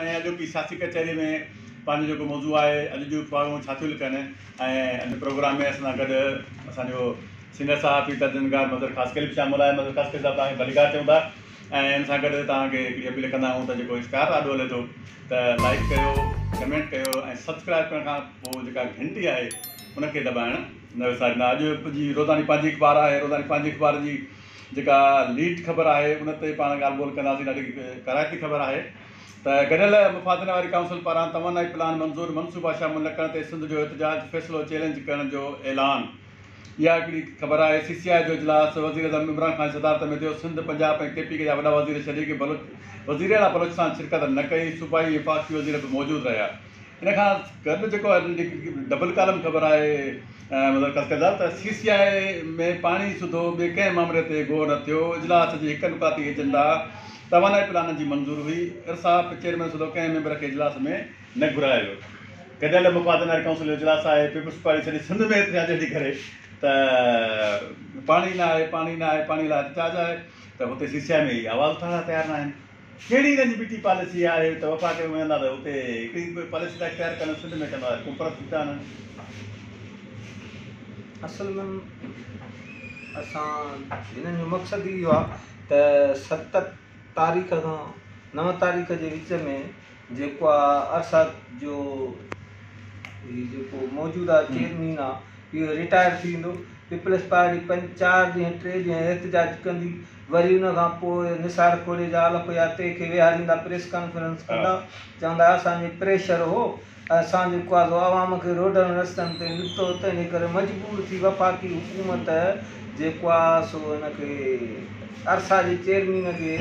ऐं अॼोकी सियासी कचहरी में पंहिंजो जेको मौज़ू आहे अॼु जूं अख़बारूं छा थियूं लिखनि ऐं अॼु प्रोग्राम में असां सां गॾु असांजो सीनियर साहब पीतर ज़िंदगार मज़र ख़ासकरी बि शामिल आहे। मज़र ख़ासकरी साहब तव्हांखे भलीकार चऊं था ऐं हिन सां गॾु तव्हांखे हिकिड़ी अपील कंदा आहियूं त जेको इश्तिहार ॾाढो हले थो त लाइक कयो, कमेंट कयो ऐं सब्सक्राइब करण खां पोइ जेका घंटी आहे उनखे दॿाइण न विसारींदा। अॼु जी रोज़ानी पंहिंजी अख़बार आहे। रोज़ानी पंहिंजी अख़बार जी जेका लीड ख़बर आहे उन ते पाण ॻाल्हि ॿोल कंदासीं। ॾाढी कराइती ख़बर आहे त गॾियल मुफ़ादन वारी काउंसिल पारां तवानाई प्लान मंज़ूर, मनसूबा शामिल न करण ते सिंध जो एहतजाज, फ़ैसिलो चैलेंज करण जो ऐलान। इहा हिकिड़ी ख़बर आहे। CCI जो इजलास वज़ीर अज़म इमरान ख़ान जी सदारत में थियो। सिंध, पंजाब ऐं KPK जा वॾा वज़ीर छॾे वज़ीर आला बलोचिस्तान शिरकत न कई। सूबाई वफ़ाक़ी वज़ीर बि मौजूदु रहिया। इन खां गॾु जेको डबल कॉलम ख़बर आहे मतिलबु कस्कज़ा त CCI में पाणी सुधो ॿिए कंहिं मामले ते गौर न थियो। इजलास जी हिकु नुकाती एजेंडा तवानाई प्लान जी मंज़ूर हुई। इरसाफ़ चेयरमैन सुधो कंहिं मेंबर खे इजलास में न घुरायो वियो। गॾियल मुफ़ादन वारी काउंसिल जो इजलास आहे। पीपुल्स पार्टी सॼी सिंध में एहतजाज जहिड़ी करे त पाणी न आहे, पाणी न आहे, पाणी लाइ एहतजाज आहे त हुते CCI में ई आवाज़ उथारण लाइ तयारु न आहिनि। कहिड़ी हिननि जी बीठी पॉलिसी आहे त वफ़ाक़े में वेंदा त हुते हिकिड़ी पॉलिसी था इख़्तियार कनि, सिंध में कंदा को परत था न। असल में असां हिननि जो मक़सदु इहो आहे त 7 तारीख़ खां 9 तारीख़ जे विच में जेको आहे अरसाद जो जेको मौजूदा चेयरमैन आहे इहो रिटायर थी वेंदो। पीपल्स पार्टी 4 ॾींहं 3 ॾींहं एहतजाज कंदी, वरी उन खां पोइ निसार खोले जा आलफ या ते खे विहारींदा, प्रेस कॉन्फ्रेंस कंदा, चवंदा असांजे प्रेशर हो, असां जेको आहे आवाम खे रोडनि रस्तनि ते निकितो, तंहिंजे करे मजबूर थी वफ़ाक़ी हुकूमत जेको आहे सो हिनखे अरसा जे चेयरमैन खे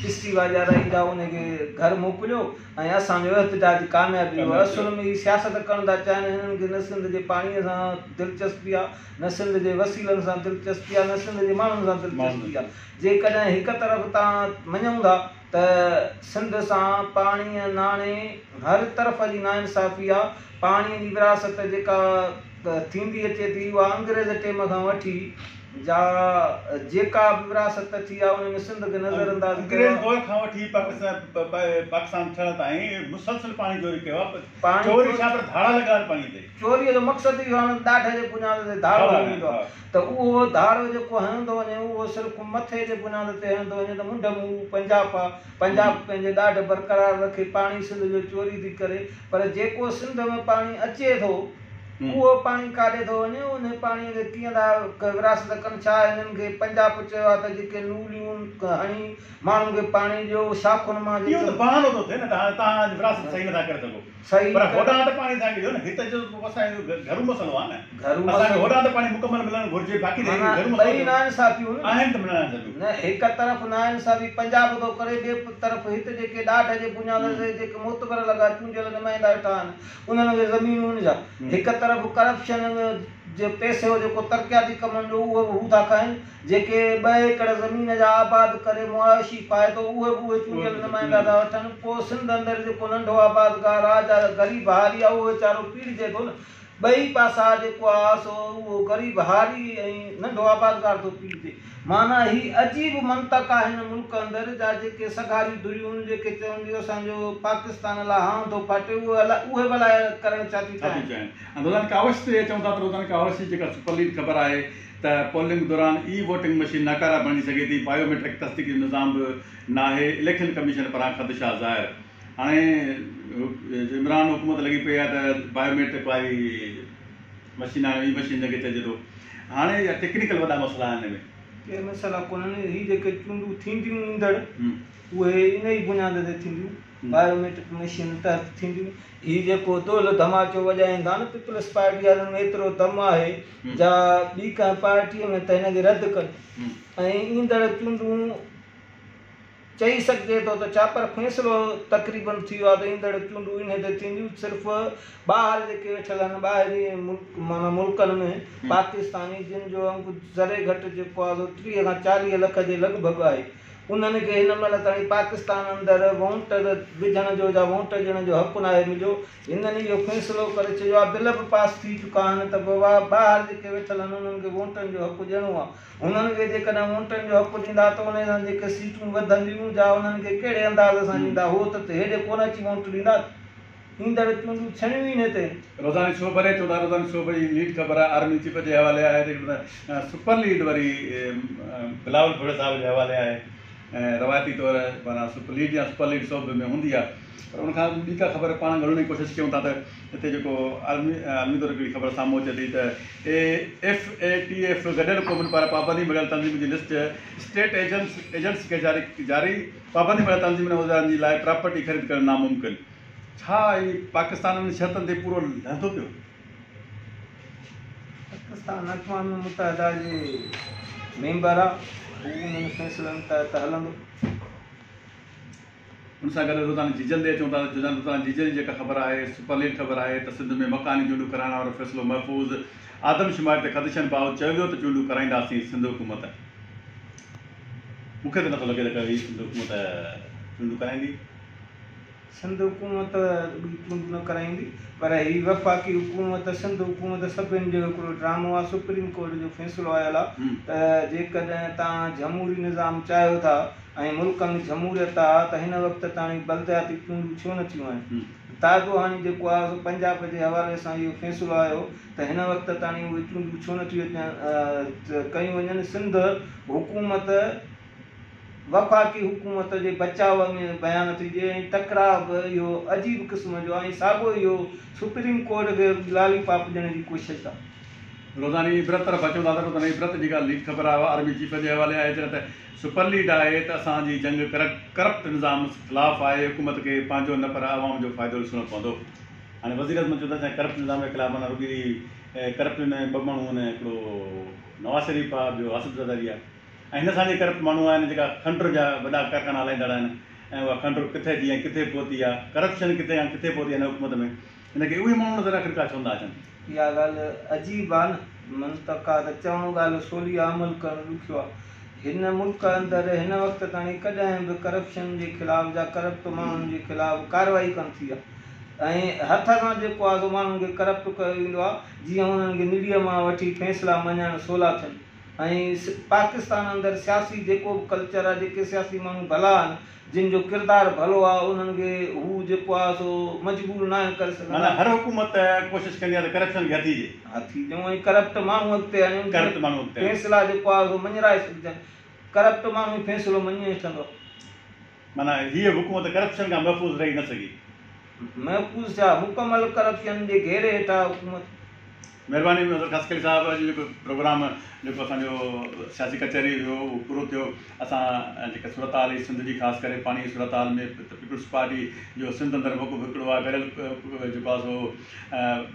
इस्तीफ़ा ॾियाराईंदा, उनखे घर मोकिलियो ऐं असांजो एहतजाज कामयाबी वियो। असुल में ही सियासत करणु था चाहिनि। हिननि खे न सिंध जे पाणीअ सां दिलचस्पी आहे, न सिंध जे वसीलनि सां दिलचस्पी आहे, न सिंध जे माण्हुनि सां दिलचस्पी आहे। जेकॾहिं हिकु तरफ़ तव्हां मञूं था त सिंध सां पाणीअ नाणे हर तरफ़ जी नाइंसाफ़ी आहे। पाणीअ जी विरासत जेका थींदी अचे थी उहा अंग्रेज़ टेम खां वठी जा जेका बि विरासत थी आहे उन में सिंध खे नज़रअंदाज़ अंग्रेज़ दौर खां वठी पाकिस्तान थियण ताईं मुसलसल पाणी चोरी कयो आहे। चोरी छा पर धाड़ा लॻाइण पाणी ते। चोरीअ जो मक़सदु इहो आहे ॾाढे जे बुनियाद ते धाड़ो हणंदो आहे त उहो धाड़ो जेको हणंदो वञे उहो सिर्फ़ु मथे जे बुनियाद ते हणंदो वञे त मुंड मुंहुं पंजाब आहे। पंजाब पंहिंजे ॾाढ बरक़रार रखे पाणी सिंध जो चोरी थी करे, पर जेको सिंध में पाणी अचे थो उहो पाणी काॾे थो वञे, उन पाणीअ खे कीअं था विरासत कनि। छा हिननि खे पंजाब चयो आहे त जेके नूलियूं हणी माण्हुनि खे पाणी ॾियो, शाखुनि मां बहानो थो थिए न, तव्हां विरासत सही नथा करे सघो। सही पर होॾां त पाणी तव्हांखे ॾियो न, हिते जो असांजो घरू मसइलो आहे न, घरू असांखे होॾां त पाणी मुकमल मिलणु घुरिजे। बाक़ी ॿई नाइंसाफ़ियूं आहिनि त मिलण न, हिकु तरफ़ नाइंसाफ़ी पंजाब थो करे, ॿिए तरफ़ हिते जेके ॾाढ जे बुनियाद ते जेके मुतबर लॻा चूंडियल नुमाइंदा वेठा आहिनि उन्हनि खे ज़मीनूं जा, हिकु तरफ़ करप्शन जे पैसे जो जेको तरक़ियाती कमनि जो उहो बि हू था खाइनि, जेके 2 एकड़ ज़मीन जा आबाद करे मुआशी पाए थो उहे बि उहे चूंडियल नुमाइंदा था वठनि। पोइ सिंध अंदरि जेको नंढो आबादगार आहे या ग़रीब हारी आहे उहो वीचारो पीड़िजे थो न। ॿई पासा जेको आहे सो उहो ग़रीब हारी ऐं नंढो आबादगार थो पीड़िजे। माना ही अजीब मंतक आहे हिन मुल्क अंदरि जा जेके सगारी दुरियूं जेके चवंदियूं असांजो पाकिस्तान लाइ हाण थो फाटे उहे भला करणु छा थी चाहिनि। रोज़ानी कावश ते चऊं था त रोज़ानी कावश जी जेका सुपर लीड ख़बर आहे त पोलिंग दौरान वोटिंग मशीन नाकारा बणी सघे थी, बायोमेट्रिक तस्दीकी निज़ाम बि न आहे, इलेक्शन कमीशन पारां ख़दशा ज़ाहिर। हाणे इमरान हुकूमत लॻी पई आहे त बायोमेट्रिक वारी मशीन आहे, मशीन जंहिंखे चइजे थो। हाणे या टेक्निकल वॾा मसइला आहिनि हिन में के मसइला कोन्हनि। हीअ जेके चूंडूं थींदियूं ईंदड़ उहे इन ई बुनियाद ते थींदियूं, बायोमेट्रिक मशीन तहत थींदियूं। हीअ जेको दोल धमाचो वॼाईंदा न पीपल्स पार्टी वारनि में एतिरो दम आहे जा ॿी कंहिं पार्टीअ में त हिनखे रद्द कनि ऐं ईंदड़ चूंडूं चई सघिजे थो त छा, पर फ़ैसिलो तक़रीबन थी वियो आहे त ईंदड़ चूंडूं इन ते थींदियूं। सिर्फ़ु ॿाहिरि जेके वेठल आहिनि ॿाहिरी माना मुल्कनि में पाकिस्तानी जिन जो अंग ज़रे घटि जेको आहे 30 खां 40 लख जे लॻभॻि आहे, उन्हनि खे हिन महिल ताईं पाकिस्तान अंदरि वोट विझण जो या वोट ॾियण जो हक़ु न आहे मिलियो। हिननि इहो फ़ैसिलो करे छॾियो आहे, बिल बि पास थी चुका आहिनि त ॿाहिरि जेके वेठल आहिनि उन्हनि खे वोटनि जो हक़ु ॾियणो आहे। उन्हनि खे जेकॾहिं वोटनि जो हक़ु ॾींदा त उन सां जेके सीटूं वधंदियूं या उन्हनि खे कहिड़े अंदाज़ सां ॾींदा, उहो त हेॾे कोन अची वोट ॾींदा। ईंदड़ चूंडूं छणियूं ई न हिते। रोज़ानी शो भरे चो था, रोज़ानी शो भरी लीड ख़बर आहे आर्मी चीफ जे हवाले आहे, सुपर लीड वरी बिलावल भुॻड़ साहिब जे हवाले आहे। ऐं रवायती तौरु माना सुपर लीड या सुपर लीड शो में हूंदी आहे, पर उनखां ॿी का ख़बर पाण ॻोल्हण जी कोशिशि कयूं था त हिते जेको आर्मी तौरु हिकिड़ी ख़बर साम्हूं अचे थी त AFATF गॾियल क़ौमुनि पारां पाबंदी मिलियल तंज़ीम जी लिस्ट स्टेट एजेंट्स खे जारी पाबंदी मिलियल तंज़ीम जी लाइ प्रॉपर्टी ख़रीद करणु नामुमकिन। छा ई पाकिस्तान जी शर्तनि ते पूरो लहंदो पियो? पाकिस्तान अक़वाम मुतहदा जे मेंबर आहे, हू उन्हनि फ़ैसिलनि तहत हलंदो। उन सां गॾु रोज़ानी जीजल ॾे अचूं था, रोज़ानी जीजल जी जेका ख़बर आहे, सुपर लीड ख़बर आहे त सिंध में मकानी चूंडूं कराइण वारो फ़ैसिलो महफ़ूज़ आदमशुमारी ते ख़दशनि बाबति चयो वियो त चूंडूं कराईंदासीं सिंध हुकूमत। मूंखे त नथो लॻे त हीअ सिंध हुकूमत चूंडूं कराईंदी। सिंध हुकूमत चूंडूं न कराईंदी, पर हीअ वफ़ाक़ी हुकूमत सिंध हुकूमत सभिनि जो हिकिड़ो ड्रामो आहे। सुप्रीम कोर्ट जो फ़ैसिलो आयल आहे त जेकॾहिं तव्हां जमहूरी निज़ाम चाहियो था ऐं मुल्क में जमहूरियत आहे त हिन वक़्तु ताईं बलदियाती चूंडूं छो न थियूं आहिनि। ताज़ो हाणे जेको आहे पंजाब जे हवाले सां इहो फ़ैसिलो आयो त हिन वक़्तु ताईं उहे चूंडूं छो न थियूं कयूं वञनि। सिंध हुकूमत वफ़ाक़ी हुकूमत जे बचाव में बयानु थी ॾिए ऐं टकराव इहो अजीब क़िस्म जो आहे। साॻियो इहो सुप्रीम कोर्ट खे लालीपाप ॾियण जी कोशिशि आहे। रोज़ानी इबरत तरफ़ अचूं था त रोज़ानी इबरत जी ॻाल्हि लीड ख़बर आहे, आर्मी चीफ जे हवाले आहे त सुपर लीड आहे त असांजी जंग करप्ट निज़ाम ख़िलाफ़ु आहे, हुकूमत खे पंहिंजो न पर आवाम जो फ़ाइदो ॾिसणो पवंदो। हाणे वज़ीर अज़म चयो था करप्ट निज़ाम जे ख़िलाफ़ु माना रुॻी करप्ट ॿ माण्हू आहिनि, हिकिड़ो नवाज़ शरीफ़ आहे, ॿियो आसिफ ज़रदारी आहे। ऐं हिन सां जे करप्ट माण्हू आहिनि जेका खंड जा वॾा कारखाना हलाईंदड़ आहिनि, ऐं उहा खंड किथे जी ऐं किथे पहुती आहे, करप्शन किथे या किथे पहुती आहे हिन हुकूमत में, हिनखे उहे माण्हू नज़र आख़िर छो नथा अचनि। इहा ॻाल्हि अजीब आहे न, मंतक़ आहे त चवणु ॻाल्हि सवली आहे, अमल करणु ॾुखियो आहे। हिन मुल्क अंदरि हिन वक़्तु ताईं कॾहिं बि करप्शन जे ख़िलाफ़ु या करप्ट माण्हुनि जे ख़िलाफ़ु कार्रवाई कोन थी आहे। ऐं हथ सां जेको आहे सो माण्हुनि खे करप्ट कयो वेंदो आहे, जीअं उन्हनि खे निड़ीअ मां वठी फ़ैसिला मञणु सवला थियनि। ऐं पाकिस्तान अंदरि सियासी जेको बि कल्चर आहे, जेके सियासी माण्हू भला आहिनि, जिन जो किरदारु भलो आहे, उन्हनि खे हू जेको आहे सो मजबूर न आहे करे सघंदा। हर हुकूमत कोशिशि कंदी आहे त करप्शन खे हथी ॾिए, हथी ॾियूं ऐं करप्ट माण्हू अॻिते आहिनि, करप्ट माण्हू अॻिते फ़ैसिला जेको आहे सो मञराए सघजनि। करप्ट माण्हू फ़ैसिलो मञी वठंदो। माना हीअ हुकूमत करप्शन खां महफ़ूज़ रही न सघी। महफ़ूज़ छा, मुकमल करप्शन जे घेरे हेठां हुकूमत। महिरबानी ख़ासि साहिब जो जेको प्रोग्राम जेको असांजो सियासी कचहरी हुयो उहो पूरो थियो। असां जेका सूरत हाल जी सिंध जी ख़ासि करे पाणी सूरत हाल में पीपुल्स पार्टी जो सिंध अंदरि मौक़िफ़ हिकिड़ो आहे गॾियल जेको आहे सो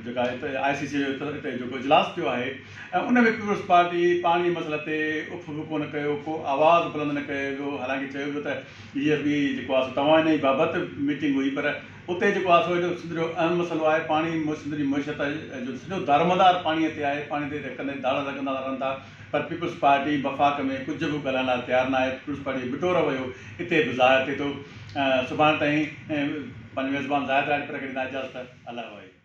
जेका हिते ICC जो हिते जेको इजलास थियो आहे, ऐं उन में पीपुल्स पार्टी पाणी मसइले ते उफ़ बि कोन कयो, को आवाज़ु बुलंद न कयो वियो। हालांकि चयो वियो त हीअ बि जेको आहे सो तव्हां हिन जी बाबति मीटिंग हुई, पर उते जेको आहे सो हेॾो सिंध जो अहम मसइलो आहे पाणी, सिंध जी मुइशत जो सॼो दारोमदार पाणीअ ते आहे, पाणी ते कंदे दाड़ लॻंदा रहनि था, पर पीपुल्स पार्टी वफ़ाक़ में कुझु बि ॻाल्हाइण लाइ तयारु न आहे। पीपुल्स पार्टी बिटोर वियो, हिते बि ज़ाहिर थिए थो। सुभाणे ताईं पंहिंजे मेज़बान ज़ाहिर राइट पर ॾींदा इजाज़त। अलाह भाई।